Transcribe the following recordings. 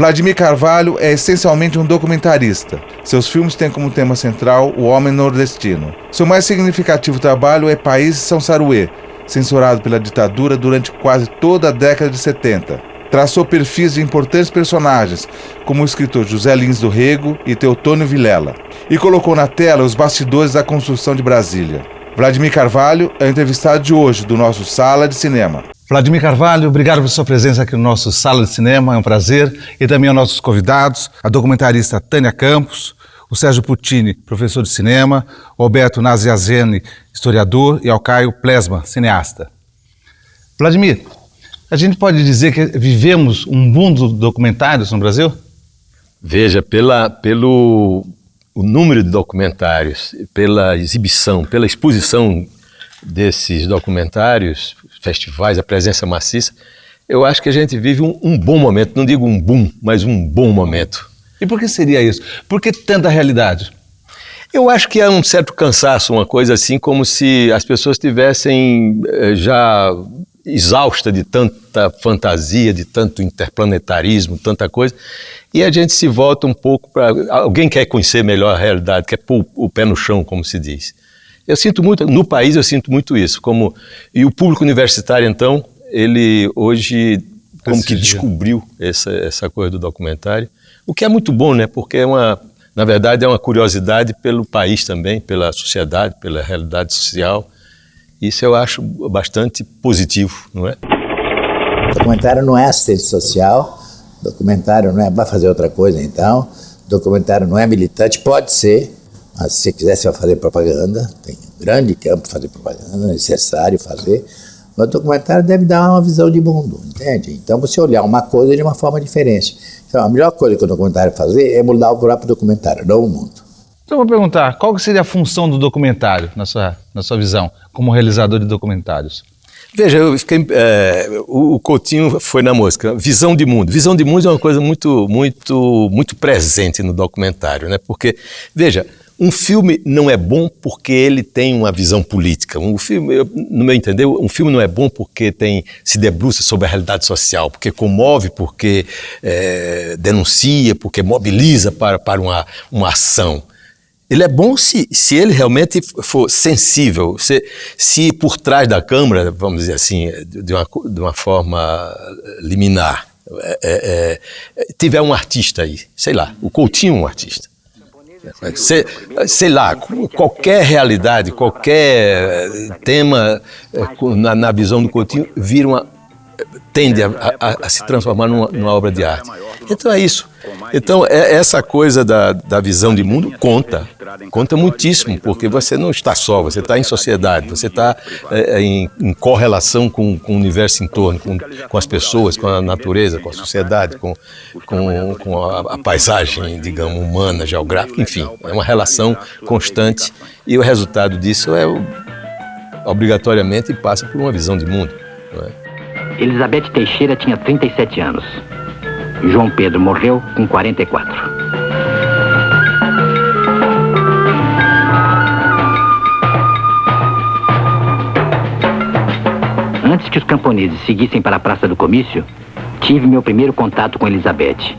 Vladimir Carvalho é essencialmente um documentarista. Seus filmes têm como tema central o homem nordestino. Seu mais significativo trabalho é País de São Saruê, censurado pela ditadura durante quase toda a década de 70. Traçou perfis de importantes personagens, como o escritor José Lins do Rego e Teotônio Vilela, e colocou na tela os bastidores da construção de Brasília. Vladimir Carvalho é o entrevistado de hoje do nosso Sala de Cinema. Vladimir Carvalho, obrigado por sua presença aqui no nosso Sala de Cinema, é um prazer. E também aos nossos convidados, a documentarista Tânia Campos, o Sérgio Puccini, professor de cinema, o Alberto Naziazene, historiador, e ao Caio Plesma, cineasta. Vladimir, a gente pode dizer que vivemos um boom de documentários no Brasil? Veja, pelo o número de documentários, pela exibição, pela exposição desses documentários, festivais, a presença maciça, eu acho que a gente vive um bom momento, não digo um boom, mas um bom momento. E por que seria isso? Por que tanta realidade? Eu acho que há um certo cansaço, uma coisa assim, como se as pessoas estivessem já exausta de tanta fantasia, de tanto interplanetarismo, tanta coisa, e a gente se volta um pouco para... Alguém quer conhecer melhor a realidade, quer pôr o pé no chão, como se diz. Eu sinto muito, no país eu sinto muito isso, e o público universitário, então, ele hoje como que descobriu essa coisa do documentário, o que é muito bom, né, porque na verdade é uma curiosidade pelo país também, pela sociedade, pela realidade social. Isso eu acho bastante positivo, não é? Documentário não é assistente social, documentário não é para fazer outra coisa, então. Documentário não é militante, pode ser, mas se você quiser você vai fazer propaganda, tem um grande campo para fazer propaganda, é necessário fazer. Mas o documentário deve dar uma visão de mundo, entende? Então você olhar uma coisa de uma forma diferente. Então a melhor coisa que o documentário fazer é mudar o próprio documentário, não o mundo. Então eu vou perguntar, qual seria a função do documentário, na sua visão, como realizador de documentários? Veja, o Coutinho foi na música, visão de mundo. Visão de mundo é uma coisa muito, muito, muito presente no documentário, né? Porque, veja, um filme não é bom porque ele tem uma visão política. Um filme, no meu entender, um filme não é bom porque se debruça sobre a realidade social, porque comove, porque denuncia, porque mobiliza para uma ação. Ele é bom se ele realmente for sensível, se por trás da câmera, vamos dizer assim, de uma forma liminar, tiver um artista aí, sei lá, o Coutinho é um artista. Sei lá, qualquer realidade, qualquer tema na visão do Coutinho tende a se transformar numa obra de arte. Então é isso. Então essa coisa da visão de mundo conta muitíssimo, porque você não está só, você está em sociedade, você está em correlação com o universo em torno, com as pessoas, com a natureza, com a sociedade, com a paisagem, digamos, humana, geográfica, enfim, é uma relação constante e o resultado disso obrigatoriamente passa por uma visão de mundo, não é? Elizabeth Teixeira tinha 37 anos. João Pedro morreu com 44. Antes que os camponeses seguissem para a Praça do Comício, tive meu primeiro contato com Elizabeth.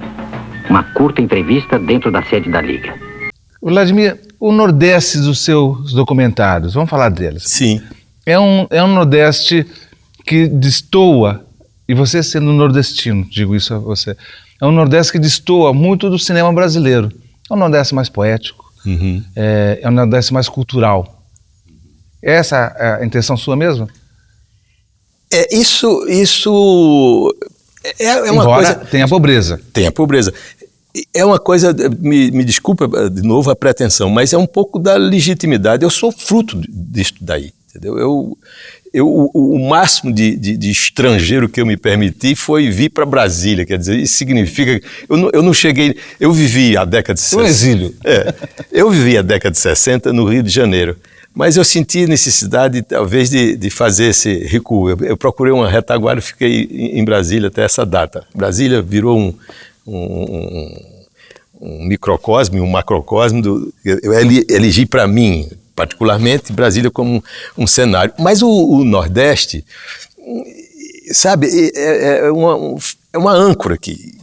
Uma curta entrevista dentro da sede da Liga. Vladimir, o Nordeste dos seus documentários, vamos falar deles. Sim. É um Nordeste que destoa, e você sendo nordestino, digo isso a você, é um Nordeste que destoa muito do cinema brasileiro. É um Nordeste mais poético, é um Nordeste mais cultural. Essa é a intenção sua mesmo? Isso é uma Embora coisa... tenha pobreza. Tem a pobreza. É uma coisa, me desculpa de novo a pretensão, mas é um pouco da legitimidade. Eu sou fruto disso daí, entendeu? O máximo de estrangeiro que eu me permiti foi vir para Brasília, quer dizer, isso significa... Eu não cheguei... Eu vivi a década de 60... Um exílio. Eu vivi a década de 60 no Rio de Janeiro, mas eu senti necessidade, talvez, de fazer esse recuo. Eu procurei uma retaguarda e fiquei em Brasília até essa data. Brasília virou um microcosmo, um macrocosmo. Eu elegi para mim, particularmente, Brasília como um cenário. Mas o Nordeste, sabe, é uma âncora aqui.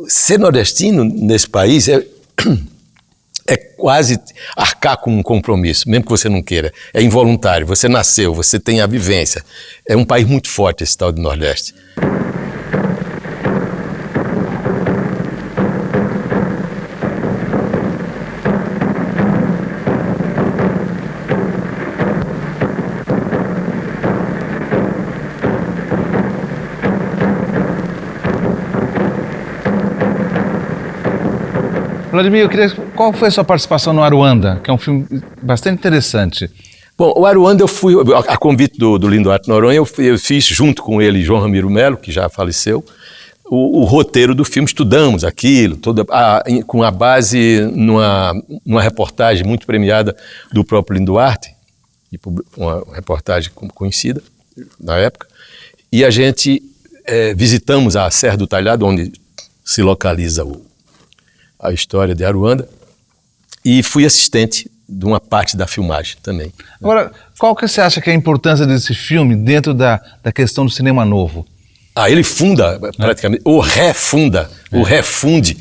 ser nordestino nesse país é quase arcar com um compromisso, mesmo que você não queira. É involuntário, você nasceu, você tem a vivência. É um país muito forte esse tal do Nordeste. Vladimir, qual foi a sua participação no Aruanda, que é um filme bastante interessante? Bom, o Aruanda eu fui, a convite do Lindo Arte Noronha, eu fiz junto com ele, João Ramiro Melo, que já faleceu, o roteiro do filme, estudamos aquilo, com a base numa reportagem muito premiada do próprio Lindo Arte, uma reportagem conhecida na época, e a gente visitamos a Serra do Talhado, onde se localiza a história de Aruanda, e fui assistente de uma parte da filmagem também. Agora, qual que você acha que é a importância desse filme dentro da questão do cinema novo? Ele funda praticamente, ou refunda, ou refunde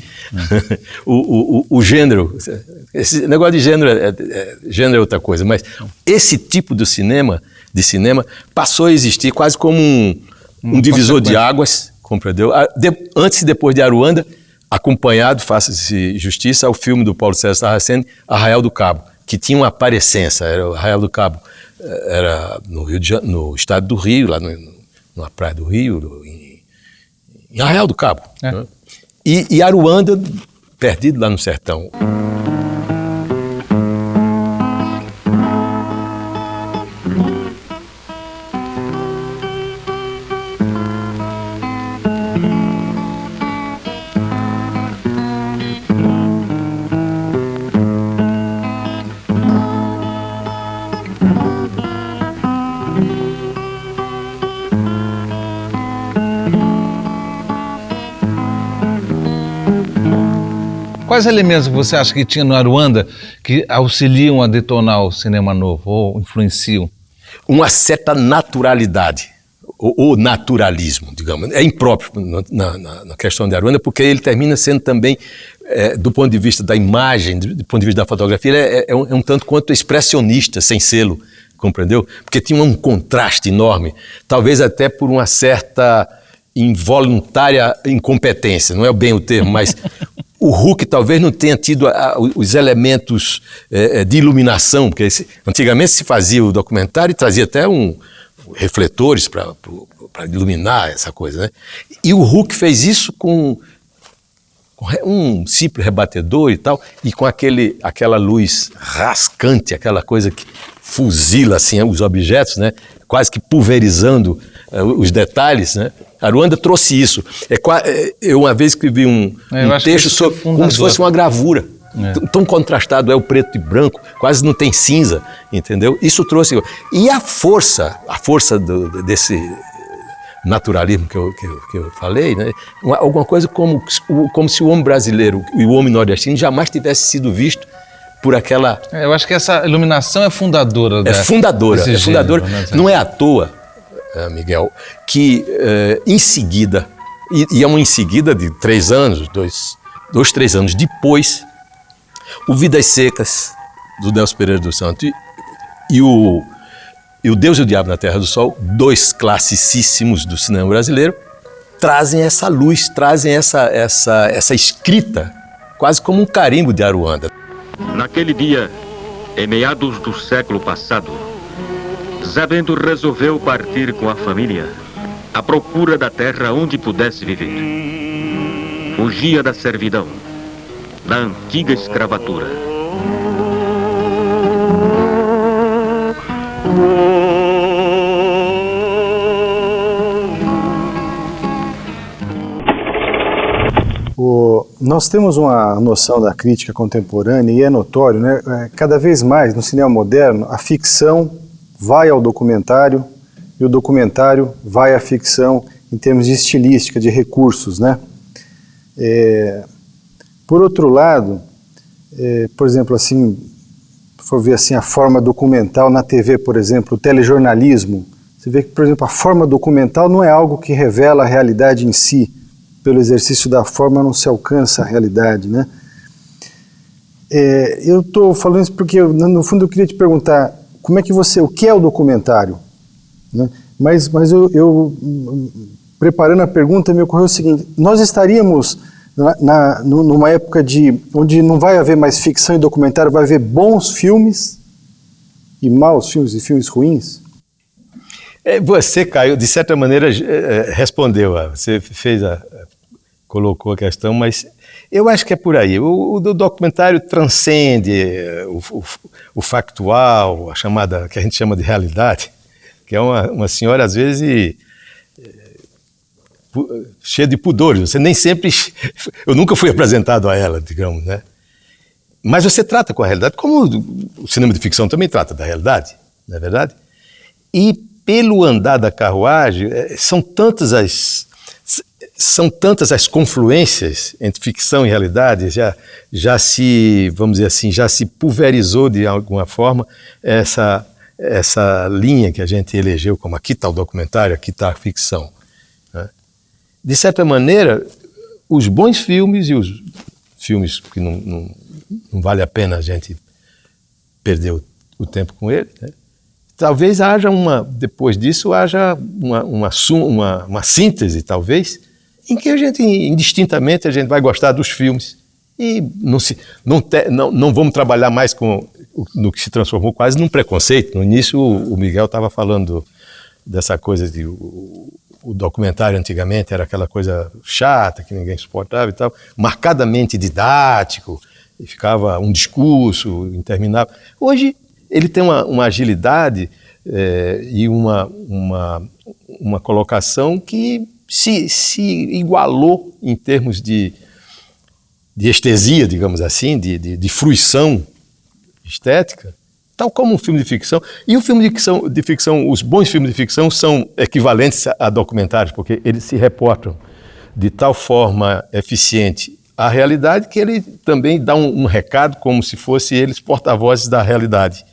o gênero. Esse negócio de gênero gênero é outra coisa, mas esse tipo de cinema passou a existir quase como um divisor de águas, compreendeu? Antes e depois de Aruanda, acompanhado, faça-se justiça, ao filme do Paulo César Sarraceni, Arraial do Cabo, que tinha uma parecença. O Arraial do Cabo era no estado do Rio, lá na praia do Rio, em Arraial do Cabo. Né? E Aruanda, perdido lá no sertão. Quais elementos você acha que tinha no Aruanda que auxiliam a detonar o cinema novo, ou influenciam? Uma certa naturalidade, ou naturalismo, digamos. É impróprio na questão de Aruanda, porque ele termina sendo também, do ponto de vista da imagem, do ponto de vista da fotografia, é um tanto quanto expressionista, sem selo, compreendeu? Porque tinha um contraste enorme, talvez até por uma certa involuntária incompetência, não é bem o termo, mas o Huck talvez não tenha tido os elementos de iluminação, porque antigamente se fazia o documentário e trazia até refletores para iluminar essa coisa, né? E o Huck fez isso com um simples rebatedor e tal, e com aquela luz rascante, aquela coisa que fuzila assim, os objetos, né? Quase que pulverizando os detalhes, né? Aruanda trouxe isso. Eu uma vez escrevi um texto sobre como se fosse uma gravura. Tão contrastado, é o preto e branco, quase não tem cinza, entendeu? Isso trouxe. E a força desse naturalismo que eu falei, né? Alguma coisa como se o homem brasileiro e o homem nordestino jamais tivesse sido visto por aquela... Eu acho que essa iluminação é fundadora. É fundadora. Né? Não é à toa, Miguel, que em seguida, e é uma em seguida de 3 anos, 3 anos depois, o Vidas Secas, do Nelson Pereira dos Santos, e o Deus e o Diabo na Terra do Sol, 2 classicíssimos do cinema brasileiro, trazem essa luz, trazem essa escrita, quase como um carimbo de Aruanda. Naquele dia, em meados do século passado, Zé Bento resolveu partir com a família à procura da terra onde pudesse viver. Fugia da servidão, da antiga escravatura. Nós temos uma noção da crítica contemporânea e é notório, né? Cada vez mais no cinema moderno a ficção vai ao documentário e o documentário vai à ficção em termos de estilística, de recursos, né? Por outro lado, por exemplo, assim, se for ver assim, a forma documental na TV, por exemplo, o telejornalismo, você vê que, por exemplo, a forma documental não é algo que revela a realidade em si, pelo exercício da forma não se alcança a realidade, né? Eu estou falando isso porque, no fundo, eu queria te perguntar como é que o que é o documentário? Né? Mas eu preparando a pergunta, me ocorreu o seguinte: nós estaríamos numa época onde não vai haver mais ficção e documentário, vai haver bons filmes e maus filmes e filmes ruins? Você, Caio, de certa maneira respondeu, você colocou a questão, mas eu acho que é por aí. O documentário transcende o factual, a chamada, que a gente chama de realidade, que é uma senhora, às vezes, cheia de pudores. Você nem sempre... Eu nunca fui apresentado a ela, digamos, né? Mas você trata com a realidade, como o cinema de ficção também trata da realidade, não é verdade? E pelo andar da carruagem, são tantas as confluências entre ficção e realidade, já se, vamos dizer assim, já se pulverizou de alguma forma essa linha que a gente elegeu como aqui está o documentário, aqui está a ficção, né? De certa maneira, os bons filmes e os filmes que não vale a pena a gente perder o tempo com ele, né? Talvez haja depois disso haja uma síntese, talvez, em que a gente, indistintamente, a gente vai gostar dos filmes e não vamos trabalhar mais no que se transformou quase num preconceito. No início, o Miguel estava falando dessa coisa de o documentário antigamente era aquela coisa chata, que ninguém suportava e tal, marcadamente didático, e ficava um discurso interminável. Hoje, ele tem uma agilidade e uma colocação que se igualou em termos de estesia, digamos assim, de fruição estética, tal como um filme de ficção. E o filme de ficção, os bons filmes de ficção são equivalentes a documentários, porque eles se reportam de tal forma eficiente à realidade que ele também dá um recado como se fossem eles porta-vozes da realidade.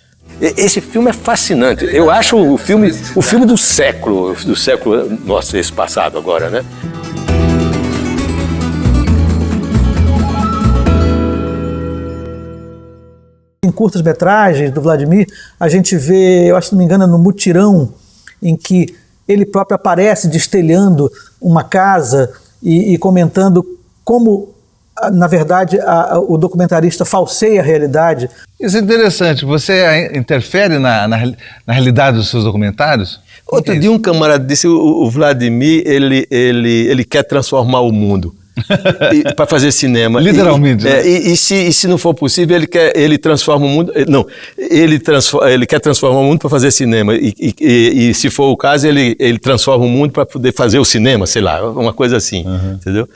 Esse filme é fascinante. Eu acho o filme do século nosso, esse passado agora, né? Em curtas-metragens do Vladimir, a gente vê, eu acho que não me engano, no Mutirão, em que ele próprio aparece destelhando uma casa e comentando como, na verdade, o documentarista falseia a realidade. Isso é interessante. Você interfere na realidade dos seus documentários? Outro dia um camarada disse, o Vladimir, ele quer transformar o mundo para fazer cinema. Literalmente. E se não for possível, ele transforma o mundo... Não, ele quer transformar o mundo para fazer cinema. E se for o caso, ele transforma o mundo para poder fazer o cinema, sei lá, uma coisa assim, entendeu?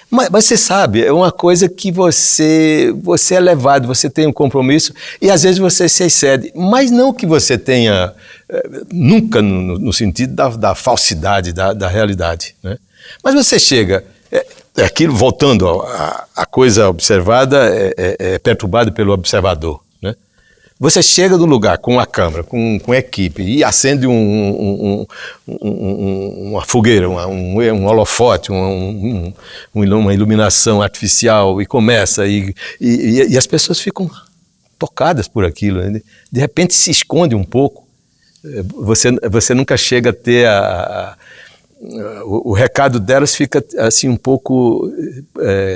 Mas você sabe, é uma coisa que você é levado, você tem um compromisso e às vezes você se excede, mas não que você tenha, nunca no sentido da falsidade, da realidade, né? Mas você chega, aquilo voltando à coisa observada, é perturbado pelo observador, né? Você chega no lugar com a câmera, com a equipe e acende uma fogueira, um holofote, uma iluminação artificial e começa e as pessoas ficam tocadas por aquilo, né? De repente se esconde um pouco, você nunca chega a ter o recado delas fica assim um pouco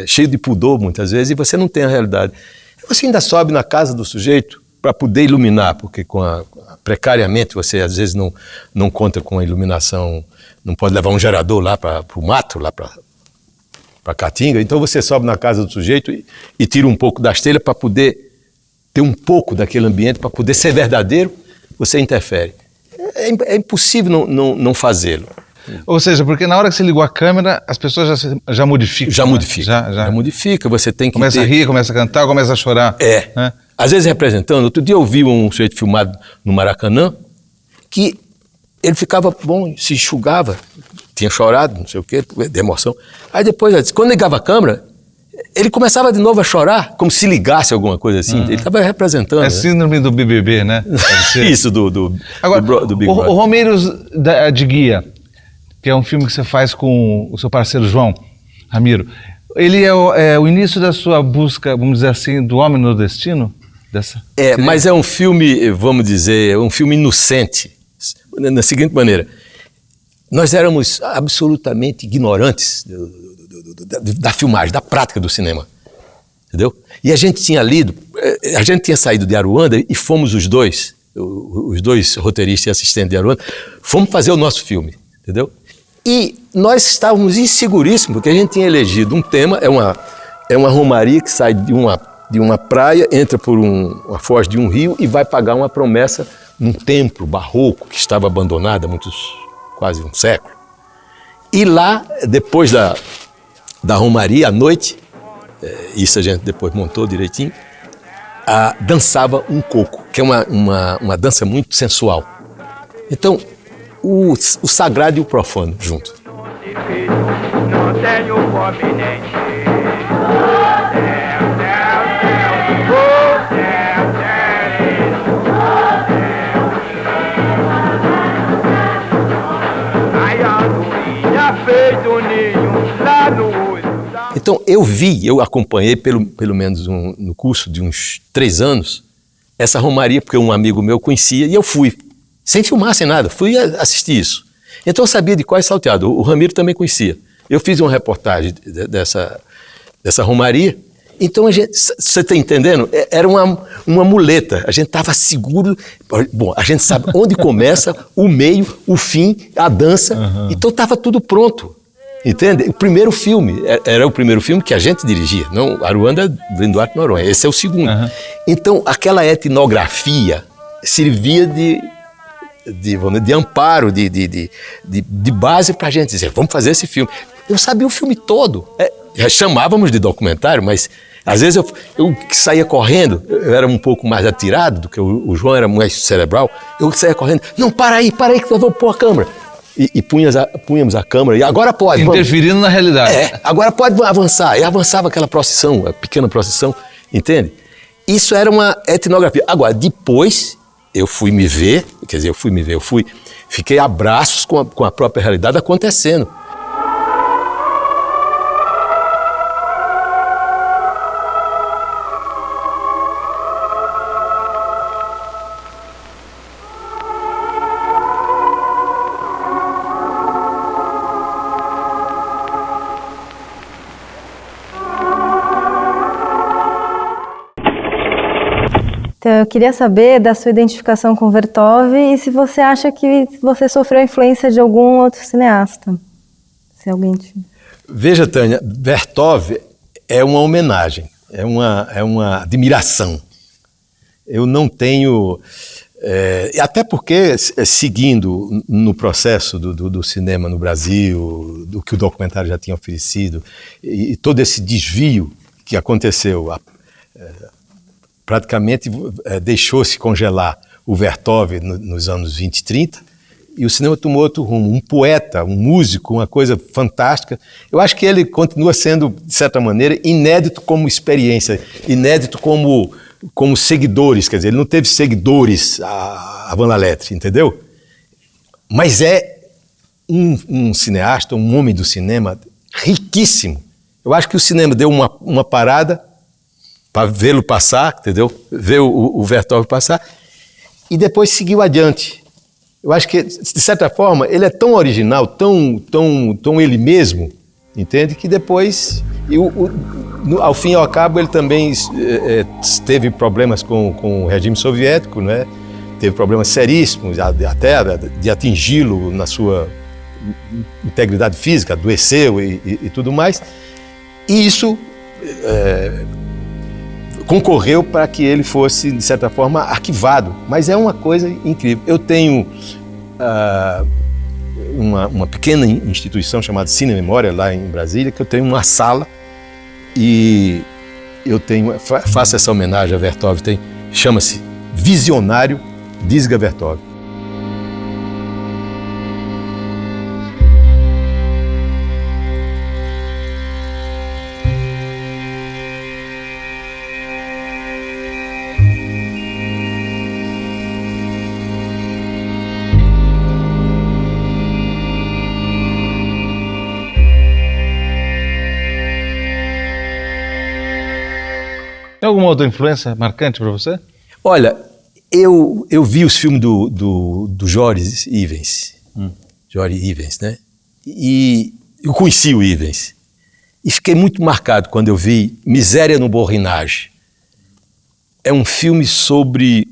cheio de pudor muitas vezes e você não tem a realidade. Você ainda sobe na casa do sujeito para poder iluminar, porque precariamente você às vezes não conta com a iluminação, não pode levar um gerador lá para o mato, lá para a caatinga, então você sobe na casa do sujeito e tira um pouco das telhas para poder ter um pouco daquele ambiente, para poder ser verdadeiro, você interfere. É impossível não fazê-lo. Ou seja, porque na hora que você ligou a câmera, as pessoas já modificam. Já modifica. Já modifica, você tem que começa a rir, começa a cantar, começa a chorar. Né? Às vezes representando. Outro dia eu vi um sujeito filmado no Maracanã, que ele ficava bom, se enxugava, tinha chorado, não sei o quê, de emoção. Aí depois, quando ligava a câmera, ele começava de novo a chorar, como se ligasse alguma coisa assim. Ele estava representando. É síndrome do BBB, né? Isso, do Big Brother. O Romeiros de Guia, que é um filme que você faz com o seu parceiro João. Ramiro, ele é o início da sua busca, vamos dizer assim, do homem no destino? Mas é um filme, vamos dizer, um filme inocente, na seguinte maneira. Nós éramos absolutamente ignorantes da filmagem, da prática do cinema, entendeu? E a gente tinha saído de Aruanda e fomos os dois roteiristas e assistentes de Aruanda, fomos fazer o nosso filme, entendeu? E nós estávamos inseguríssimos, porque a gente tinha elegido um tema, é uma romaria que sai de uma praia, entra por uma foz de um rio e vai pagar uma promessa num templo barroco que estava abandonado há quase um século. E lá, depois da romaria, à noite, isso a gente depois montou direitinho, dançava um coco, que é uma dança muito sensual. Então, o sagrado e o profano junto. Não tenho fome nem Então eu acompanhei pelo menos no curso de uns 3 anos essa romaria, porque um amigo meu conhecia e eu fui, sem filmar, sem nada, fui assistir isso. Então eu sabia de qual é salteado, o Ramiro também conhecia. Eu fiz uma reportagem dessa romaria, então você está entendendo? Era uma muleta, a gente estava seguro, bom, a gente sabe onde começa, o meio, o fim, a dança, então estava tudo pronto. Entende? O primeiro filme, era o primeiro filme que a gente dirigia, não Aruanda do Duarte Noronha, esse é o segundo. Então, aquela etnografia servia de amparo, de base para a gente dizer, vamos fazer esse filme. Eu sabia o filme todo, chamávamos de documentário, mas às vezes eu saía correndo, eu era um pouco mais atirado do que o João era mais cerebral, eu saía correndo, não, para aí que nós vamos pôr a câmera. E punhamos a câmera, e agora pode. Interferindo na realidade. Agora pode avançar. E avançava aquela procissão, a pequena procissão, entende? Isso era uma etnografia. Agora, depois, eu fiquei a braços com a própria realidade acontecendo. Então, eu queria saber da sua identificação com Vertov e se você acha que você sofreu a influência de algum outro cineasta. Se alguém te... Veja, Tânia, Vertov é uma homenagem, é uma admiração. Eu não tenho... até porque, seguindo no processo do cinema no Brasil, do que o documentário já tinha oferecido, e todo esse desvio que aconteceu... praticamente deixou-se congelar o Vertov nos anos 20 e 30, e o cinema tomou outro rumo. Um poeta, um músico, uma coisa fantástica. Eu acho que ele continua sendo, de certa maneira, inédito como experiência, inédito como seguidores, quer dizer, ele não teve seguidores a Van La Lettre, entendeu? Mas é um cineasta, um homem do cinema riquíssimo. Eu acho que o cinema deu uma parada para vê-lo passar, entendeu? Ver o Vertov passar, e depois seguiu adiante. Eu acho que, de certa forma, ele é tão original, tão ele mesmo, entende? Que depois, ao fim e ao cabo, ele também teve problemas com o regime soviético, né? Teve problemas seríssimos, até de atingi-lo na sua integridade física, adoeceu e tudo mais. E isso... concorreu para que ele fosse, de certa forma, arquivado. Mas é uma coisa incrível. Eu tenho uma pequena instituição chamada Cine Memória, lá em Brasília, que eu tenho uma sala e eu faço essa homenagem a Vertov, chama-se Visionário Dizga Vertov. Tem alguma outra influência marcante para você? Olha, eu vi os filmes do Joris Ivens, Joris Ivens, né? E eu conheci o Ivens. E fiquei muito marcado quando eu vi Miséria no Borinage. É um filme sobre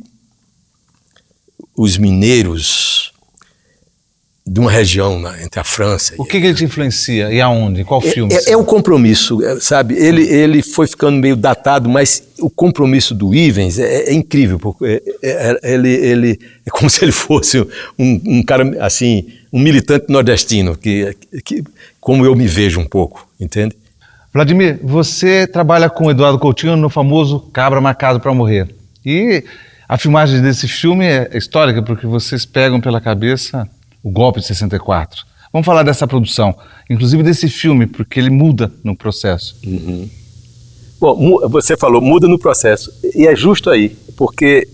os mineiros de uma região entre a França. O que ele te influencia e aonde? Qual filme? É um compromisso, sabe? Ele foi ficando meio datado, mas o compromisso do Ivens é incrível, porque ele é como se ele fosse um cara, assim, um militante nordestino, que como eu me vejo um pouco, entende? Vladimir, você trabalha com Eduardo Coutinho no famoso Cabra Marcado para Morrer. E a filmagem desse filme é histórica, porque vocês pegam pela cabeça o golpe de 64. Vamos falar dessa produção, inclusive desse filme, porque ele muda no processo. Uhum. Bom, você falou, muda no processo, e é justo aí, porque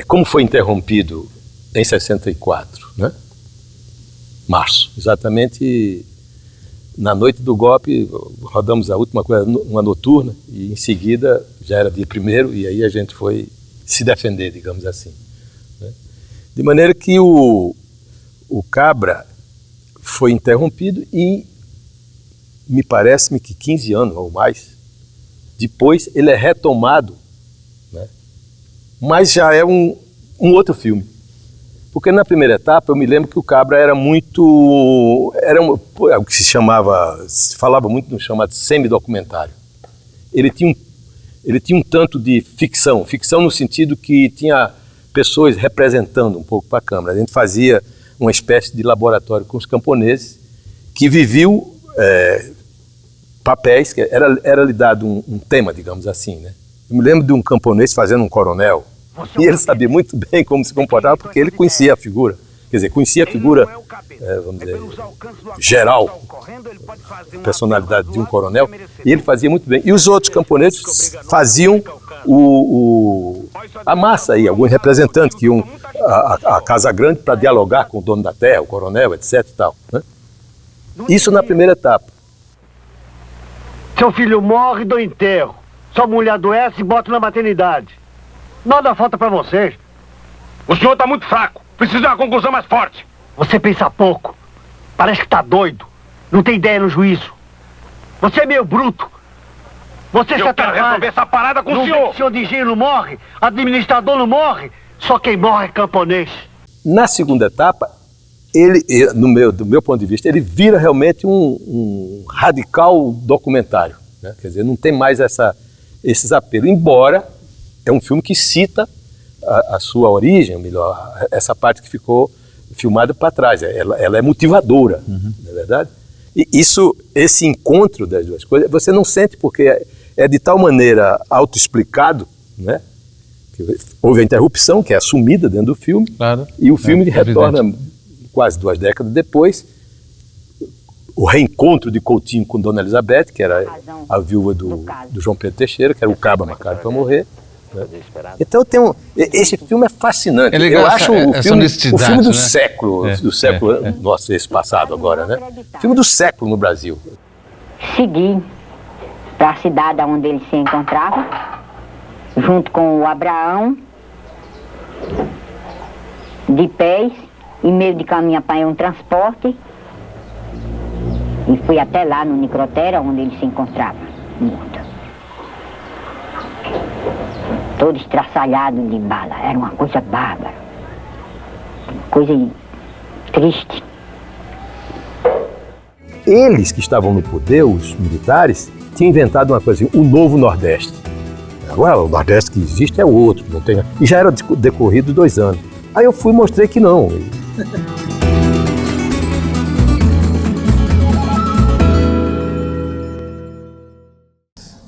como foi interrompido em 64, né? Março, exatamente na noite do golpe, rodamos a última coisa, uma noturna, e em seguida já era dia 1º, e aí a gente foi se defender, digamos assim, né? De maneira que o Cabra foi interrompido e me parece-me que 15 anos ou mais depois ele é retomado, né? Mas já é um outro filme. Porque na primeira etapa eu me lembro que o Cabra era o que se falava muito no chamado semi-documentário. Ele tinha um tanto de ficção no sentido que tinha pessoas representando um pouco para a câmera. A gente fazia uma espécie de laboratório com os camponeses que viviam papéis, que era lhe dado um tema, digamos assim, né? Eu me lembro de um camponês fazendo um coronel, e ele sabia muito bem como se comportava, porque ele conhecia a figura, quer dizer, conhecia a figura, vamos dizer, geral, a personalidade de um coronel, e ele fazia muito bem. E os outros camponeses faziam a massa aí, alguns representantes que iam à Casa Grande para dialogar com o dono da terra, o coronel, etc. e tal, né? Isso na primeira etapa. Seu filho morre do enterro. Sua mulher adoece e bota na maternidade. Nada falta pra vocês. O senhor tá muito fraco. Precisa de uma conclusão mais forte. Você pensa pouco. Parece que tá doido. Não tem ideia no juízo. Você é meio bruto. Você se atrapalha. Eu quero resolver essa parada com o senhor. O senhor de engenho não morre, administrador não morre. Só quem morre é camponês. Na segunda etapa, do meu ponto de vista, ele vira realmente um radical documentário, né? Quer dizer, não tem mais esses apelos, embora é um filme que cita a sua origem, ou melhor, essa parte que ficou filmada para trás. Ela é motivadora, não é verdade? E esse encontro das duas coisas, você não sente, porque é de tal maneira autoexplicado, né? Houve a interrupção, que é assumida dentro do filme, claro, e o filme retorna quase 2 décadas depois, o reencontro de Coutinho com Dona Elizabeth, que era a viúva do João Pedro Teixeira, que era o Cabra Marcado para Morrer, né? Então esse filme é fascinante. Eu acho o filme do século, nosso, esse passado agora, né? Filme do século no Brasil. Segui para a cidade onde ele se encontrava, junto com o Abraão, de pés, em meio de caminho apanhei um transporte e fui até lá no necrotério onde ele se encontrava, morto. Todo estraçalhado de bala, era uma coisa bárbara, coisa triste. Eles que estavam no poder, os militares, tinham inventado uma coisa assim, o Novo Nordeste. Agora, o Nordeste que existe é outro, não tem. E já era decorrido 2 anos. Aí eu fui e mostrei que não.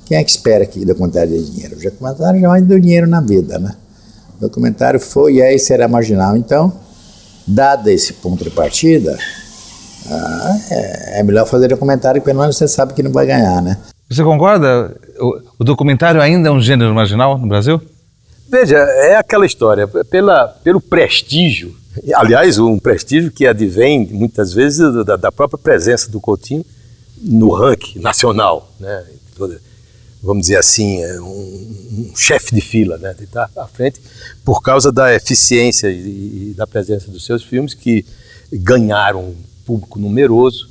Quem é que espera que documentário dê dinheiro? O documentário jamais deu dinheiro na vida, né? O documentário foi e aí será marginal. Então, dado esse ponto de partida, é melhor fazer documentário que pelo menos você sabe que não vai ganhar, né? Você concorda? O documentário ainda é um gênero marginal no Brasil? Veja, é aquela história, pelo prestígio, aliás, um prestígio que advém muitas vezes da própria presença do Coutinho no ranking nacional, né? vamos dizer assim, um chefe de fila, né, de estar à frente, por causa da eficiência e da presença dos seus filmes, que ganharam um público numeroso,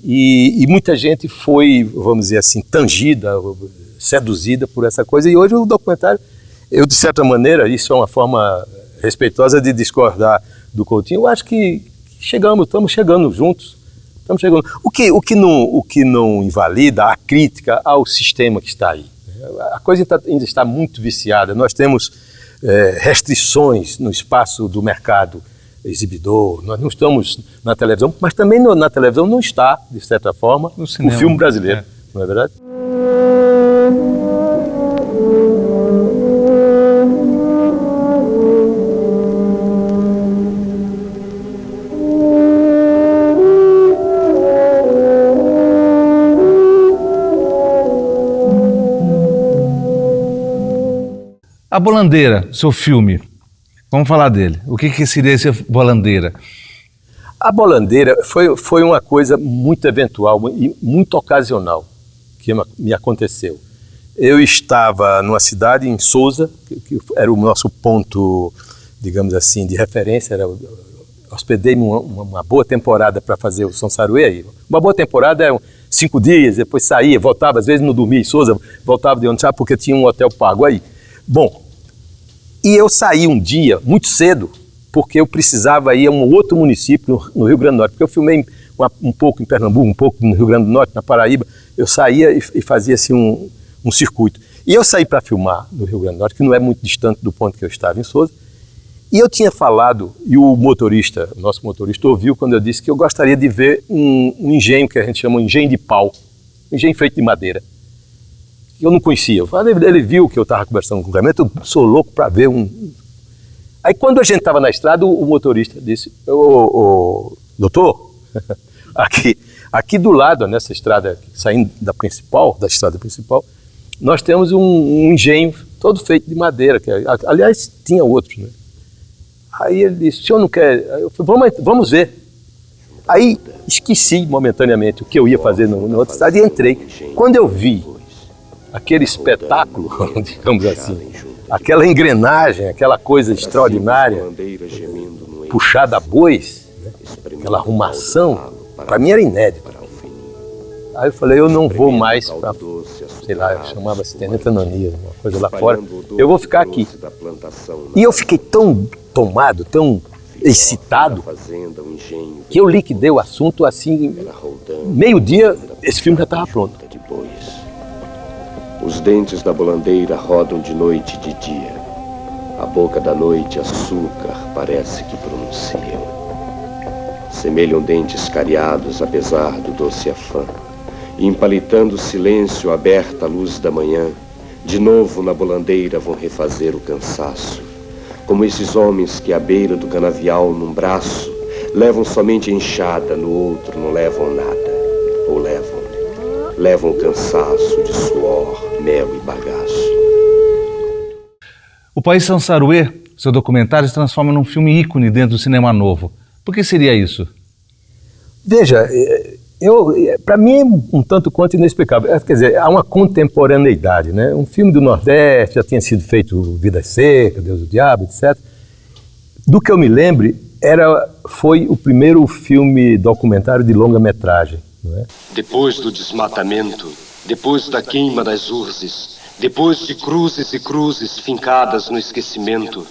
e muita gente foi, vamos dizer assim, tangida, seduzida por essa coisa, e hoje o documentário, eu de certa maneira, isso é uma forma respeitosa de discordar do Coutinho, eu acho que estamos chegando juntos. Estamos chegando. O que não invalida a crítica ao sistema que está aí. A coisa ainda está muito viciada. Nós temos restrições no espaço do mercado exibidor. Nós não estamos na televisão, mas também na televisão não está, de certa forma, o filme brasileiro. Não é verdade? A Bolandeira, seu filme, vamos falar dele. O que seria esse Bolandeira? A Bolandeira foi uma coisa muito eventual e muito ocasional que me aconteceu. Eu estava numa cidade, em Sousa, que era o nosso ponto, digamos assim, de referência. Hospedei uma boa temporada para fazer o São Saruê aí. Uma boa temporada eram 5 dias, depois saía, voltava, às vezes não dormia em Sousa, voltava de onde sabe, porque tinha um hotel pago aí. Bom, e eu saí um dia, muito cedo, porque eu precisava ir a um outro município no Rio Grande do Norte, porque eu filmei um pouco em Pernambuco, um pouco no Rio Grande do Norte, na Paraíba, eu saía e fazia assim um circuito. E eu saí para filmar no Rio Grande do Norte, que não é muito distante do ponto que eu estava em Sousa, e eu tinha falado, e o nosso motorista ouviu quando eu disse que eu gostaria de ver um engenho, que a gente chama de engenho de pau, um engenho feito de madeira. Eu não conhecia. Ele viu que eu estava conversando com o Clemente, eu sou louco para ver um... Aí quando a gente estava na estrada, o motorista disse, doutor, aqui do lado, nessa estrada, saindo da estrada principal, nós temos um engenho todo feito de madeira, aliás, tinha outros, né? Aí ele disse, o senhor não quer... Eu falei, vamos ver. Aí esqueci momentaneamente o que eu ia fazer na outra cidade e entrei. Quando eu vi aquele espetáculo, digamos assim, aquela engrenagem, aquela coisa extraordinária, puxada a bois, né? Aquela arrumação, para mim era inédito. Aí eu falei, eu não vou mais para, sei lá, eu chamava-se Tenente Ananias, uma coisa lá fora, eu vou ficar aqui. E eu fiquei tão tomado, tão excitado, que eu liquidei o assunto assim, meio-dia, esse filme já estava pronto. Os dentes da bolandeira rodam de noite e de dia. A boca da noite, açúcar, parece que pronunciam. Semelham dentes cariados, apesar do doce afã. E empalitando o silêncio, aberta a luz da manhã, de novo na bolandeira vão refazer o cansaço. Como esses homens que à beira do canavial, num braço, levam somente a enxada, no outro não levam nada. Ou levam o cansaço de suor, mel e bagaço. O País São Saruê, seu documentário, se transforma num filme ícone dentro do cinema novo. Por que seria isso? Veja, para mim é um tanto quanto inexplicável. Quer dizer, há uma contemporaneidade, né? Um filme do Nordeste, já tinha sido feito Vidas Secas, Deus do Diabo, etc. Do que eu me lembre, foi o primeiro filme documentário de longa-metragem. Depois do desmatamento, depois da queima das urzes, depois de cruzes e cruzes fincadas no esquecimento,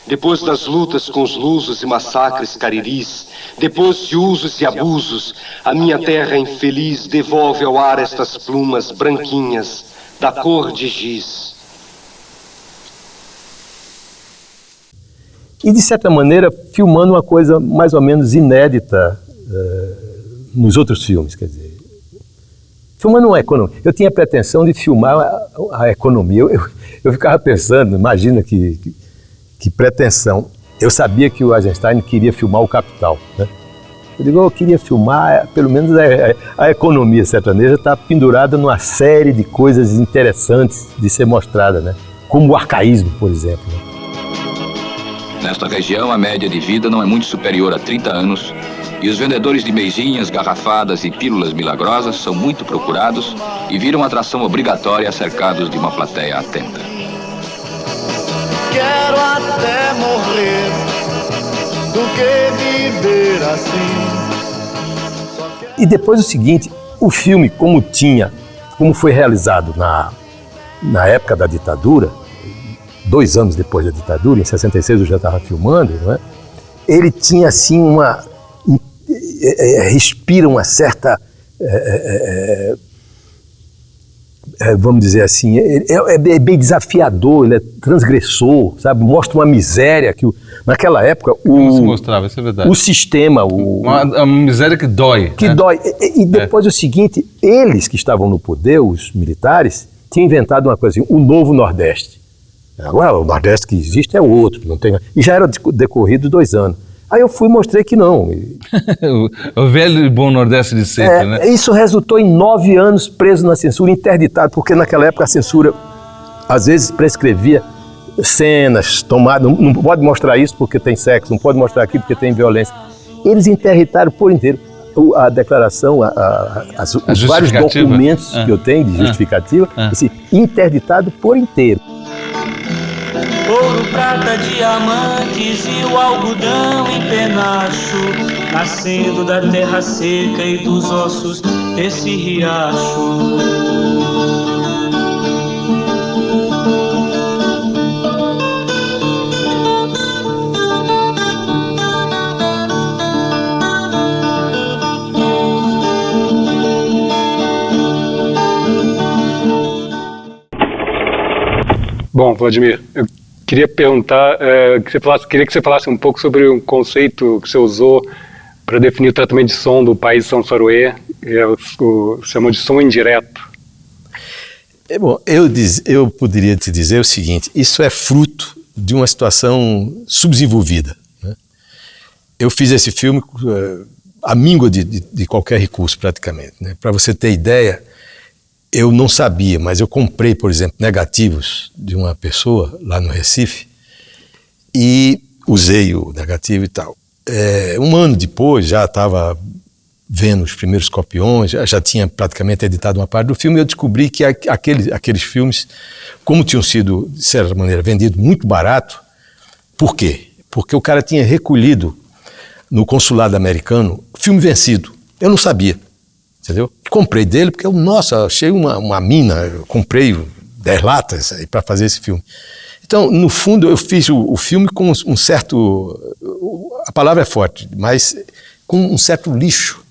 depois das lutas com os lusos e massacres cariris, depois de usos e abusos, a minha terra infeliz devolve ao ar estas plumas branquinhas, da cor de giz. E, de certa maneira, filmando uma coisa mais ou menos inédita nos outros filmes, quer dizer, filmando uma economia. Eu tinha a pretensão de filmar a economia. Eu ficava pensando, imagina que pretensão. Eu sabia que o Eisenstein queria filmar o Capital, né? Eu digo, eu queria filmar, pelo menos a economia sertaneja está pendurada numa série de coisas interessantes de ser mostrada, né? Como o arcaísmo, por exemplo. Né? Nesta região, a média de vida não é muito superior a 30 anos E os vendedores de meizinhas, garrafadas e pílulas milagrosas são muito procurados e viram atração obrigatória cercados de uma plateia atenta. Quero até morrer do que viver assim. E depois o seguinte, o filme como foi realizado na época da ditadura, 2 anos depois da ditadura, em 66 eu já estava filmando, não é? Ele tinha assim respira uma certa, vamos dizer assim, é bem desafiador, ele é transgressor, sabe? Mostra uma miséria que naquela época Como se mostrava, isso é verdade. o sistema, uma miséria que dói. que dói. E depois o seguinte, eles que estavam no poder, os militares, tinham inventado uma coisa assim, o novo Nordeste. Agora o Nordeste que existe é outro, não tem. E já era decorrido 2 anos. Aí eu fui e mostrei que não. O velho e bom Nordeste de sempre, né? Isso resultou em 9 anos preso na censura, interditado, porque naquela época a censura às vezes prescrevia cenas tomadas, não pode mostrar isso porque tem sexo, não pode mostrar aquilo porque tem violência. Eles interditaram por inteiro a declaração, os vários documentos que eu tenho de justificativa, assim, interditado por inteiro. Ouro, prata, diamantes e o algodão em penacho, nascendo da terra seca e dos ossos desse riacho. Bom, Vladimir, eu queria perguntar, queria que você falasse um pouco sobre um conceito que você usou para definir o tratamento de som do país de São Saruê, que chamou de som indireto. Bom, eu poderia te dizer o seguinte, isso é fruto de uma situação subdesenvolvida, né? Eu fiz esse filme à míngua de qualquer recurso, praticamente, né? Para você ter ideia, eu não sabia, mas eu comprei, por exemplo, negativos de uma pessoa lá no Recife e usei o negativo e tal. 1 ano depois, já estava vendo os primeiros copiões, já tinha praticamente editado uma parte do filme e eu descobri que aqueles filmes, como tinham sido, de certa maneira, vendidos muito barato. Por quê? Porque o cara tinha recolhido no consulado americano filme vencido. Eu não sabia. Entendeu? Comprei dele porque achei uma mina, eu comprei 10 latas para fazer esse filme. Então, no fundo, eu fiz o filme com um certo, a palavra é forte, mas com um certo lixo,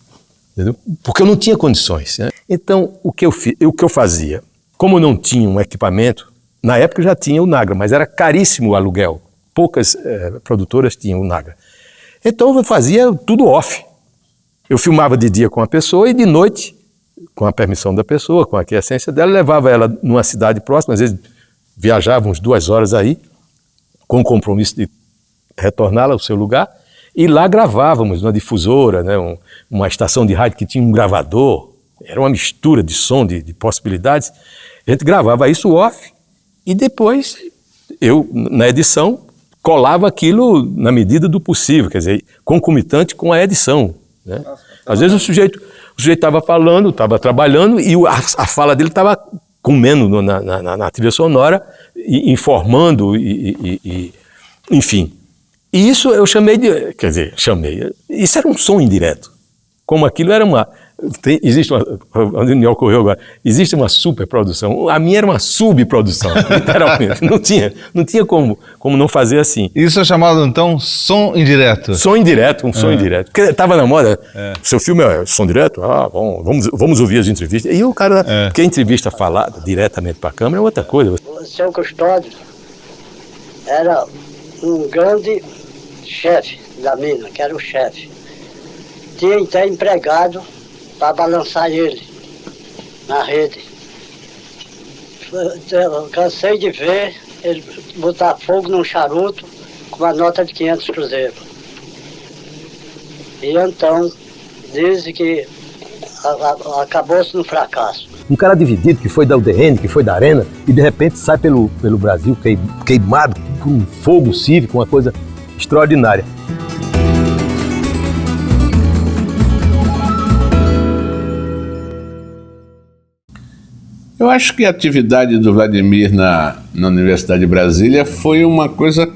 entendeu? Porque eu não tinha condições, né? Então, o que eu fazia? Como eu não tinha um equipamento, na época eu já tinha o Nagra, mas era caríssimo o aluguel, poucas produtoras tinham o Nagra. Então, eu fazia tudo off. Eu filmava de dia com a pessoa e de noite, com a permissão da pessoa, com a aquiescência dela, levava ela numa cidade próxima, às vezes viajava uns 2 horas aí, com o compromisso de retorná-la ao seu lugar, e lá gravávamos numa difusora, né, uma estação de rádio que tinha um gravador, era uma mistura de som, de possibilidades. A gente gravava isso off e depois eu, na edição, colava aquilo na medida do possível, quer dizer, concomitante com a edição, né? Às vezes o sujeito estava falando, estava trabalhando e a fala dele estava comendo na trilha sonora, informando, enfim. E isso eu isso era um som indireto. Como aquilo era onde me ocorreu agora, existe uma superprodução, a minha era uma subprodução, literalmente, não tinha como não fazer assim. Isso é chamado então som indireto? Som indireto, som indireto, porque estava na moda, seu filme é som direto? Bom, vamos ouvir as entrevistas, e o cara, que a entrevista falada diretamente para a câmera é outra coisa. O seu Custódio era um grande chefe da mina, que era o chefe. Tinha até empregado para balançar ele na rede. Eu cansei de ver ele botar fogo num charuto com uma nota de 500 cruzeiros. E então, dizem que acabou-se no fracasso. Um cara dividido, que foi da UDN, que foi da Arena, e de repente sai pelo Brasil queimado com um fogo cívico, uma coisa extraordinária. Eu acho que a atividade do Vladimir na Universidade de Brasília foi uma coisa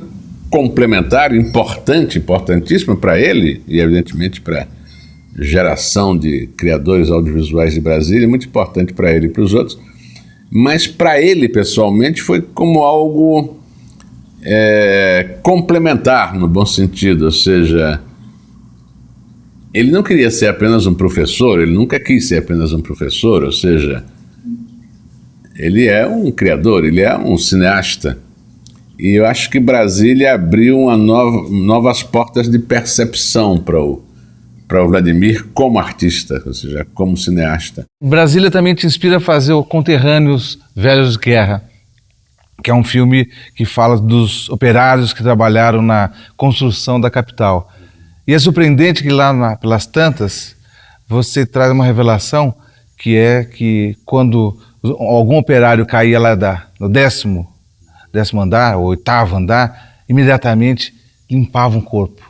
complementar, importantíssima para ele e, evidentemente, para a geração de criadores audiovisuais de Brasília, muito importante para ele e para os outros. Mas para ele, pessoalmente, foi como algo complementar, no bom sentido, ou seja, ele não queria ser apenas um professor, ele nunca quis ser apenas um professor, ou seja, ele é um criador, ele é um cineasta. E eu acho que Brasília abriu novas portas de percepção para o Vladimir como artista, ou seja, como cineasta. Brasília também te inspira a fazer o Conterrâneos Velhos de Guerra, que é um filme que fala dos operários que trabalharam na construção da capital. E é surpreendente que lá pelas tantas você traz uma revelação que é que quando algum operário caía lá no décimo andar, ou 8º andar, imediatamente limpava o corpo.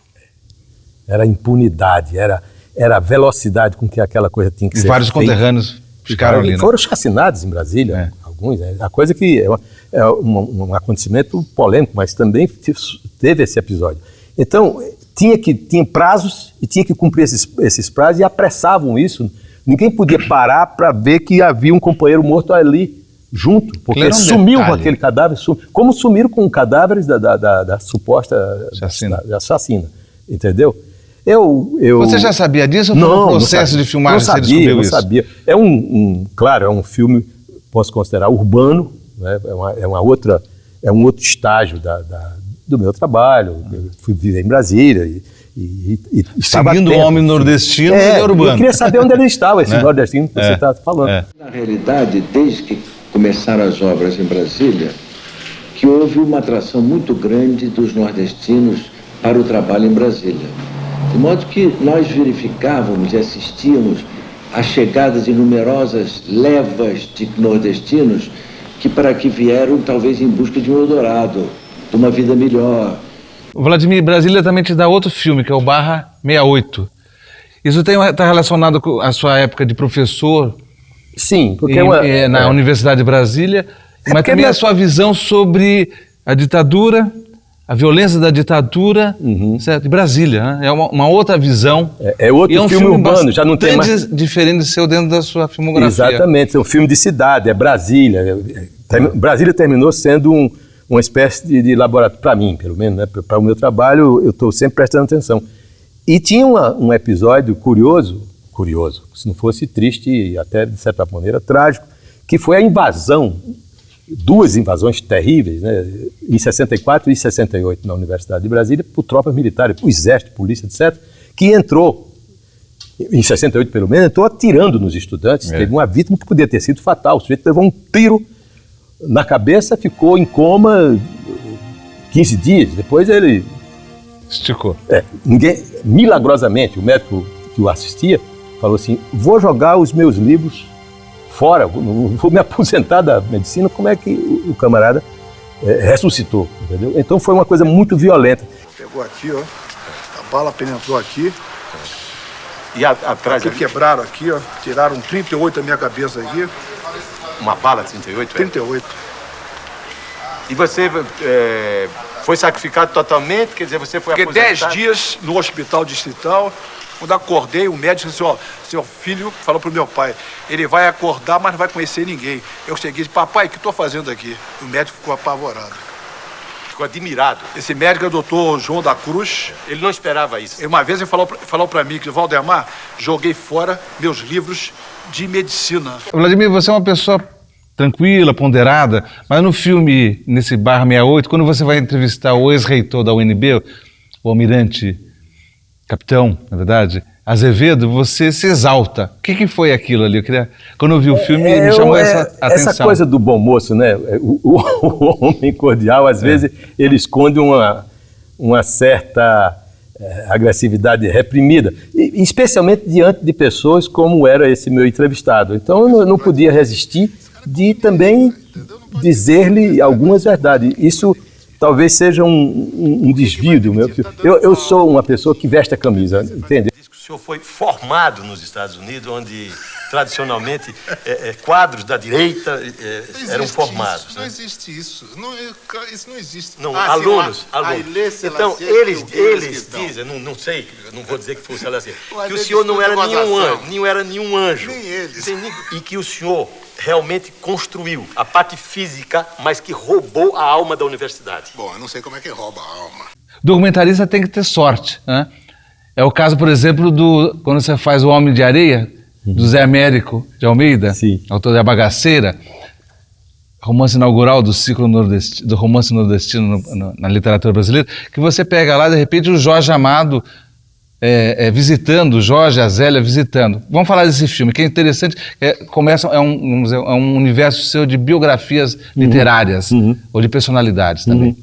Era impunidade, era a velocidade com que aquela coisa tinha que ser feita. E vários conterrâneos ficaram ali, né? Foram chacinados em Brasília, alguns. Né? A coisa que é um acontecimento polêmico, mas também teve esse episódio. Então, tinha prazos e tinha que cumprir esses prazos e apressavam isso. Ninguém podia parar para ver que havia um companheiro morto ali junto, porque sumiu com aquele cadáver, como sumiram com cadáveres da suposta assassina, entendeu? Você já sabia disso ou foi um processo de filmagem que você descobriu isso? Não sabia. Claro, é um filme, posso considerar urbano, né? É um outro estágio do meu trabalho. Eu fui viver em Brasília e seguindo o homem nordestino, ele é urbano. Eu queria saber onde ele estava, esse nordestino que você está falando. Na realidade, desde que começaram as obras em Brasília, que houve uma atração muito grande dos nordestinos para o trabalho em Brasília. De modo que nós verificávamos e assistíamos à chegada de numerosas levas de nordestinos que para aqui vieram talvez em busca de um Eldorado, de uma vida melhor. O Vladimir, Brasília também te dá outro filme, que é o Barra 68. Isso está relacionado com a sua época de professor? Sim, porque na Universidade de Brasília, mas também a sua visão sobre a ditadura, a violência da ditadura, certo? De Brasília, né? É uma outra visão. É outro filme urbano, já não tem mais... diferente do seu dentro da sua filmografia. Exatamente, é um filme de cidade, é Brasília. Brasília terminou sendo uma espécie de laboratório, para mim, pelo menos, né? Para o meu trabalho, eu estou sempre prestando atenção. E tinha um episódio curioso, se não fosse triste e até, de certa maneira, trágico, que foi a invasão, 2 invasões terríveis, né? Em 64 e 68, na Universidade de Brasília, por tropas militares, por exército, polícia, etc., que entrou, em 68 pelo menos, entrou atirando nos estudantes. Teve uma vítima que podia ter sido fatal. O sujeito levou um tiro na cabeça, ficou em coma 15 dias. Depois ele... esticou. Milagrosamente, o médico que o assistia falou assim: vou jogar os meus livros fora, vou me aposentar da medicina. Como é que o camarada ressuscitou, entendeu? Então foi uma coisa muito violenta. Pegou aqui, ó, a bala penetrou aqui. E atrás aqui quebraram aqui, ó, tiraram 38 da minha cabeça aqui. Uma bala 38? 38. E você foi sacrificado totalmente? Quer dizer, você foi Fiquei aposentado? 10 dias no hospital distrital. Quando acordei, o médico disse: ó, seu filho falou pro meu pai, ele vai acordar, mas não vai conhecer ninguém. Eu cheguei e disse: papai, o que estou fazendo aqui? O médico ficou apavorado. Ficou admirado. Esse médico é o doutor João da Cruz. Ele não esperava isso. Uma vez ele falou para mim que, Valdemar, joguei fora meus livros de medicina. Vladimir, você é uma pessoa tranquila, ponderada, mas no filme, nesse Barra 68, quando você vai entrevistar o ex-reitor da UNB, o almirante, capitão, na verdade, Azevedo, você se exalta. O que foi aquilo ali? Quando eu vi o filme, me chamou essa atenção. Essa coisa do bom moço, né? O homem cordial, às vezes, ele esconde uma certa agressividade reprimida, especialmente diante de pessoas como era esse meu entrevistado. Então, eu não podia resistir de também dizer-lhe algumas verdades. Isso talvez seja um desvio do meu filme. Eu sou uma pessoa que veste a camisa, entende? Diz que o senhor foi formado nos Estados Unidos, onde tradicionalmente, quadros da direita eram formados. Isso, não existe isso. Isso não existe. Não, alunos. Então, eles dizem, não sei, não vou dizer que foi o Selassie, que o senhor não era nenhum anjo. Nem eles. E que o senhor realmente construiu a parte física, mas que roubou a alma da universidade. Bom, eu não sei como é que rouba a alma. O documentarista tem que ter sorte, né? É o caso, por exemplo, quando você faz O Homem de Areia, do Zé Américo de Almeida, autor da Bagaceira, romance inaugural do ciclo do romance nordestino na literatura brasileira, que você pega lá, de repente, o Jorge Amado visitando, o Jorge, a Zélia visitando. Vamos falar desse filme, que é interessante, é um universo seu de biografias literárias, ou de personalidades também.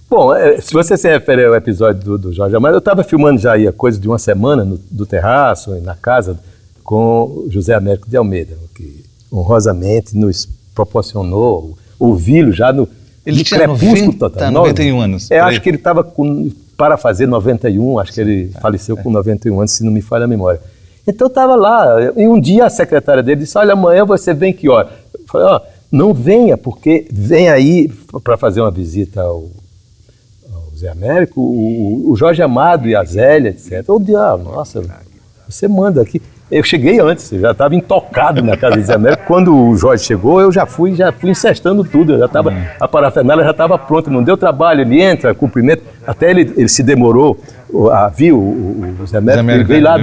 Bom, se você se refere ao episódio do Jorge Amado, eu estava filmando já aí a coisa de uma semana do terraço, na casa, com o José Américo de Almeida, que honrosamente nos proporcionou ouvi-lo já no crepúsculo total. 91 anos. Acho que ele estava para fazer 91, acho que ele faleceu com 91 anos, se não me falha a memória. Então eu estava lá, e um dia a secretária dele disse, olha, amanhã você vem que hora? Eu falei, não venha, porque vem aí para fazer uma visita ao Zé Américo, o Jorge Amado e a Zélia, etc. O diabo, nossa, você manda aqui. Eu cheguei antes, eu já estava intocado na casa de Zé Américo. Quando o Jorge chegou, eu já fui incestando tudo. A parafernália já estava pronta, não deu trabalho. Ele entra, cumprimenta. Até ele se demorou a vir, o Zé Américo. Ele veio lá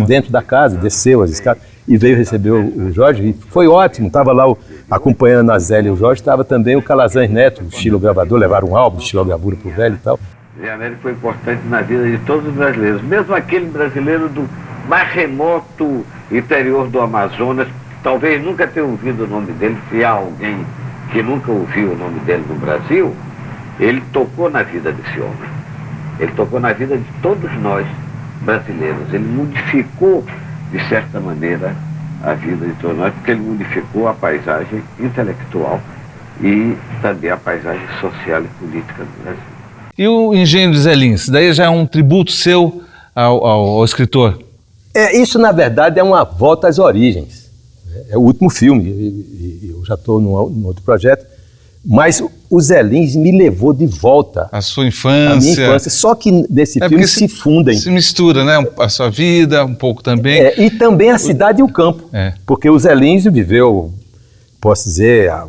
dentro da casa, desceu as escadas e veio receber o Jorge. E foi ótimo, estava lá acompanhando a Zélia e o Jorge. Estava também o Calazans Neto, o estilogravador, levaram um álbum de estilogravura para o velho e tal. Zé Américo foi importante na vida de todos os brasileiros, mesmo aquele brasileiro do mais remoto interior do Amazonas, talvez nunca tenha ouvido o nome dele. Se há alguém que nunca ouviu o nome dele no Brasil, ele tocou na vida desse homem. Ele tocou na vida de todos nós brasileiros. Ele modificou, de certa maneira, a vida de todos nós, porque ele modificou a paisagem intelectual e também a paisagem social e política do Brasil. E o Engenho de Zé Lins? Daí já é um tributo seu ao escritor? Isso, na verdade, é uma volta às origens. É o último filme, eu já estou num outro projeto, mas o Zé Lins me levou de volta à sua infância. A minha infância, só que nesse filme se fundem. Se mistura, né? A sua vida, um pouco também. E também a cidade e o campo, porque o Zé Lins viveu, posso dizer, a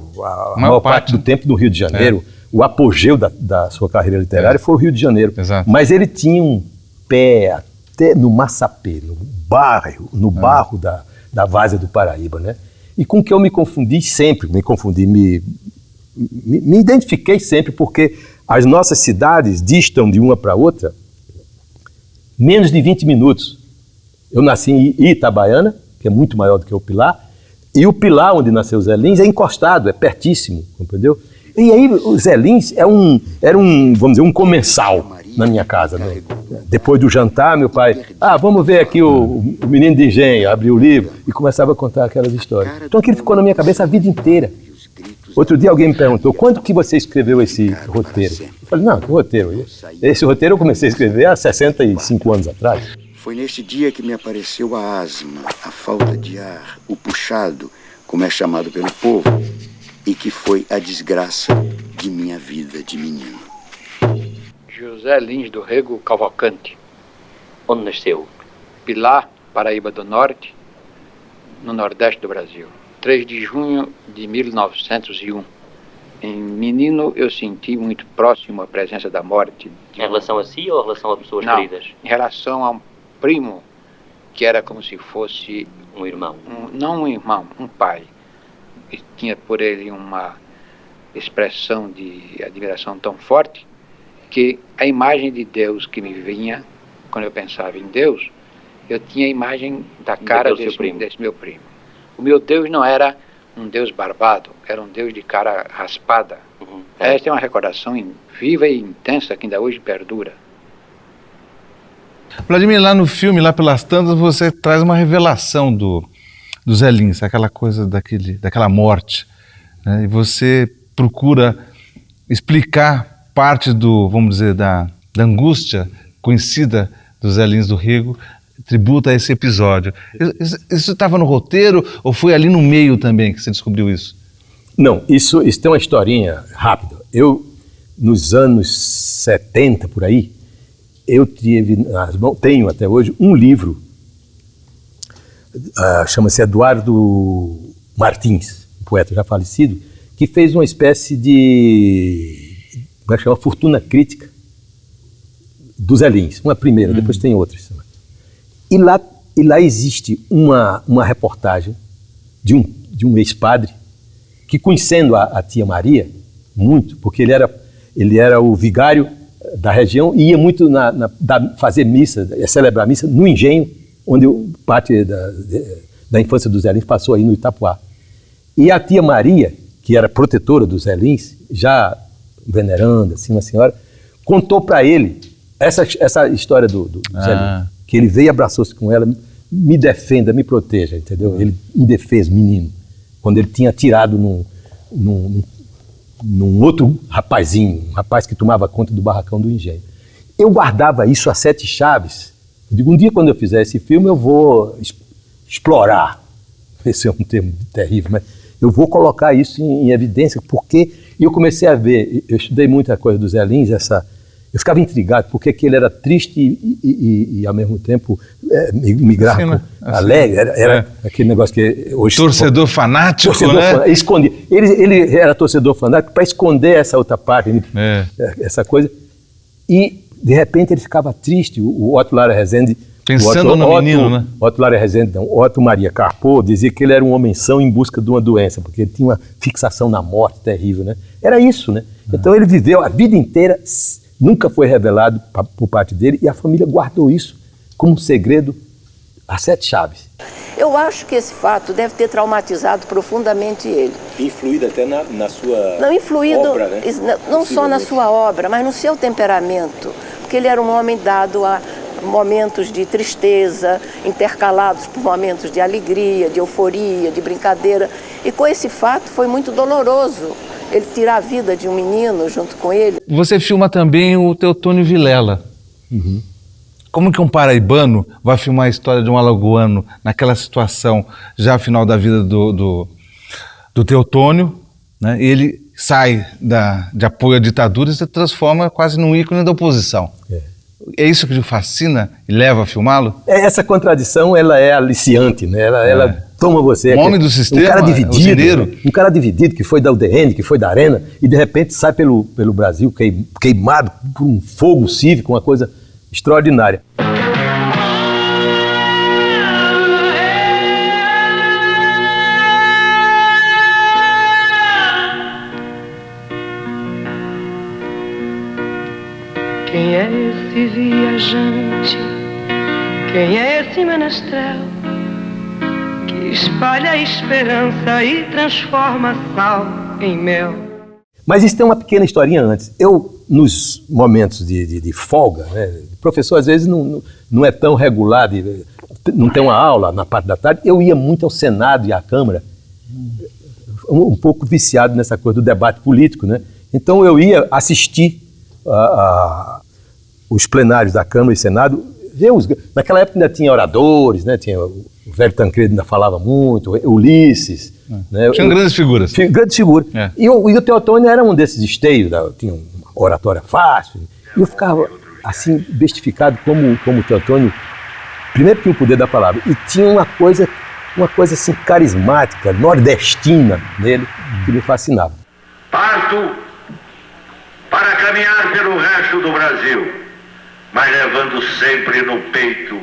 maior parte do tempo no Rio de Janeiro. O apogeu da sua carreira literária foi o Rio de Janeiro. Exato. Mas ele tinha um pé até no Massapê, no barro da Várzea do Paraíba, né? E com que eu me confundi sempre, me identifiquei sempre, porque as nossas cidades distam de uma para outra menos de 20 minutos. Eu nasci em Itabaiana, que é muito maior do que o Pilar, e o Pilar, onde nasceu o Zé Lins, é encostado, é pertíssimo, entendeu? E aí o Zé Lins era um, vamos dizer, um comensal na minha casa, né? Depois do jantar, meu pai, vamos ver aqui o Menino de Engenho, abriu o livro e começava a contar aquelas histórias. Então aquilo ficou na minha cabeça a vida inteira. Outro dia alguém me perguntou, quando que você escreveu esse roteiro? Eu falei, não, que roteiro? Esse roteiro eu comecei a escrever há 65 anos atrás. Foi neste dia que me apareceu a asma, a falta de ar, o puxado, como é chamado pelo povo, e que foi a desgraça de minha vida de menino. José Lins do Rego Cavalcante. Onde nasceu? Pilar, Paraíba do Norte, no Nordeste do Brasil. 3 de junho de 1901. Em menino, eu senti muito próximo a presença da morte. Em relação a si ou em relação a pessoas queridas? Em relação a um primo, que era como se fosse... Um irmão? Não um irmão, um pai. E tinha por ele uma expressão de admiração tão forte que a imagem de Deus que me vinha, quando eu pensava em Deus, eu tinha a imagem da cara desse meu primo. O meu Deus não era um Deus barbado, era um Deus de cara raspada. Esta é uma recordação viva e intensa que ainda hoje perdura. Vladimir, lá no filme, lá pelas tantas, você traz uma revelação do Zé Lins, aquela coisa daquela morte, né? E você procura explicar parte vamos dizer, da angústia conhecida do Zé Lins do Rego, tributo a esse episódio. Isso estava no roteiro ou foi ali no meio também que você descobriu isso? Não, isso tem uma historinha rápida. Eu, nos anos 70, por aí, eu tenho até hoje um livro, chama-se Eduardo Martins, um poeta já falecido, que fez uma espécie de, como é que chama, fortuna crítica dos Zé Lins, uma primeira, depois tem outras. E lá existe uma reportagem de um ex-padre que, conhecendo a tia Maria muito, porque ele era o vigário da região e ia muito fazer missa, celebrar missa no engenho, onde parte da infância dos Zé Lins passou aí no Itapuá. E a tia Maria, que era protetora dos Zé Lins, já veneranda, assim, uma senhora, contou para ele essa história do Zé Lins, que ele veio e abraçou-se com ela, me defenda, me proteja, entendeu? Ele indefeso, menino, quando ele tinha atirado num outro rapazinho, um rapaz que tomava conta do barracão do engenho. Eu guardava isso a 7 chaves. Eu digo, um dia quando eu fizer esse filme eu vou explorar, esse é um termo terrível, mas eu vou colocar isso em evidência, porque eu comecei a ver, eu estudei muita coisa do Zé Lins, eu ficava intrigado porque que ele era triste e ao mesmo tempo alegre, era aquele negócio que hoje... Torcedor fanático, né? Escondia. Ele era torcedor fanático para esconder essa outra parte, essa coisa, e de repente ele ficava triste. O Otto Lara Rezende... Pensando no menino, né? Otto Lara Rezende, não, Otto Maria Carpo dizia que ele era um homem são em busca de uma doença, porque ele tinha uma fixação na morte terrível, né? Era isso, né? Então ele viveu a vida inteira, nunca foi revelado por parte dele, e a família guardou isso como um segredo a 7 chaves. Eu acho que esse fato deve ter traumatizado profundamente ele. Influído até na sua obra, né? Não só na sua obra, mas no seu temperamento, porque ele era um homem dado a momentos de tristeza, intercalados por momentos de alegria, de euforia, de brincadeira. E com esse fato foi muito doloroso ele tirar a vida de um menino junto com ele. Você filma também o Teotônio Vilela. Uhum. Como que um paraibano vai filmar a história de um alagoano naquela situação, já ao final da vida do Teotônio, né? E ele sai de apoio à ditadura e se transforma quase num ícone da oposição. É isso que te fascina e leva a filmá-lo? Essa contradição, ela é aliciante, né? Ela toma você. Um homem do sistema, um cara dividido, que foi da UDN, que foi da Arena, e de repente sai pelo Brasil queimado por um fogo cívico, uma coisa extraordinária. Quem é esse viajante? Quem é esse menestrel que espalha a esperança e transforma sal em mel? Mas isso tem uma pequena historinha antes. Eu, nos momentos de folga, né, o professor às vezes não é tão regular, não tem uma aula na parte da tarde, eu ia muito ao Senado e à Câmara, um pouco viciado nessa coisa do debate político, né? Então eu ia assistir os plenários da Câmara e Senado, naquela época ainda tinha oradores, né? Tinha o velho Tancredo ainda falava muito, Ulisses. Né? Tinham grandes figuras. Grandes figuras. E o Teotônio era um desses esteios, tinha uma oratória fácil, e eu ficava assim, bestificado como o Teotônio, primeiro tinha o poder da palavra, e tinha uma coisa assim carismática, nordestina nele, que me fascinava. Parto para caminhar pelo resto do Brasil, mas levando sempre no peito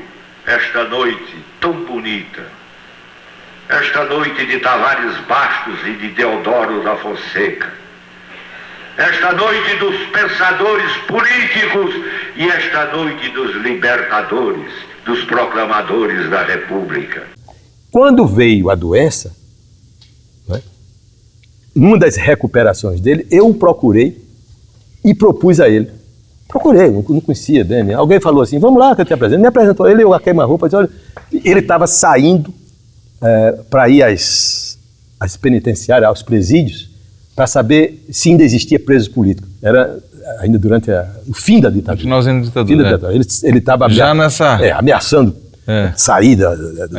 esta noite tão bonita, esta noite de Tavares Bastos e de Deodoro da Fonseca, esta noite dos pensadores políticos e esta noite dos libertadores, dos proclamadores da República. Quando veio a doença, né, numa das recuperações dele, eu o procurei e propus a ele. Procurei, não conhecia bem. Alguém falou assim, vamos lá que eu te apresento. Me apresentou ele, eu a queima-roupa, disse, olha, ele estava saindo para ir às penitenciárias, aos presídios, para saber se ainda existia presos políticos. Era ainda durante o fim da ditadura. Finalzinho da ditadura. Ele estava ameaçando sair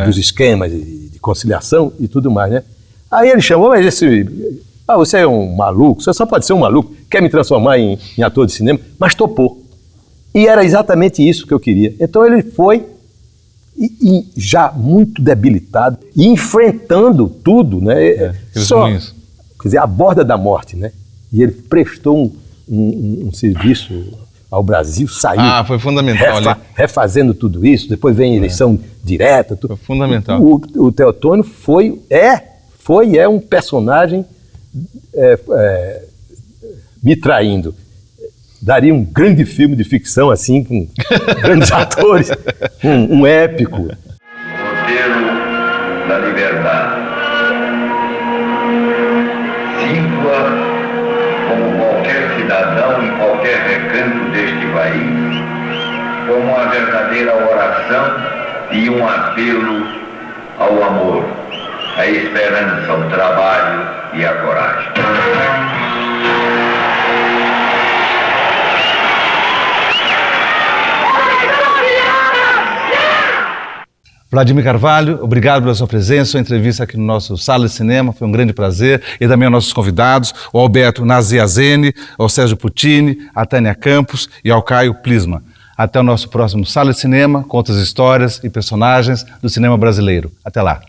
dos esquemas de conciliação e tudo mais, né? Aí ele chamou, mas você é um maluco, você só pode ser um maluco, quer me transformar em ator de cinema, mas topou. E era exatamente isso que eu queria. Então ele foi, e já muito debilitado, e enfrentando tudo, né? Quer dizer, à borda da morte, né? E ele prestou um serviço ao Brasil, saiu. Foi fundamental ali. Refazendo tudo isso, depois vem a eleição direta. Foi fundamental. O Teotônio é um personagem me traindo. Daria um grande filme de ficção, assim, com grandes atores, um épico. Roteiro da liberdade. Sinto-a como qualquer cidadão em qualquer recanto deste país, como uma verdadeira oração e um apelo ao amor, à esperança, ao trabalho e à coragem. Vladimir Carvalho, obrigado pela sua presença, sua entrevista aqui no nosso Sala de Cinema, foi um grande prazer. E também aos nossos convidados, o Alberto Naziazene, ao Sérgio Puccini, a Tânia Campos e ao Caio Plisma. Até o nosso próximo Sala de Cinema, com outras histórias e personagens do cinema brasileiro. Até lá.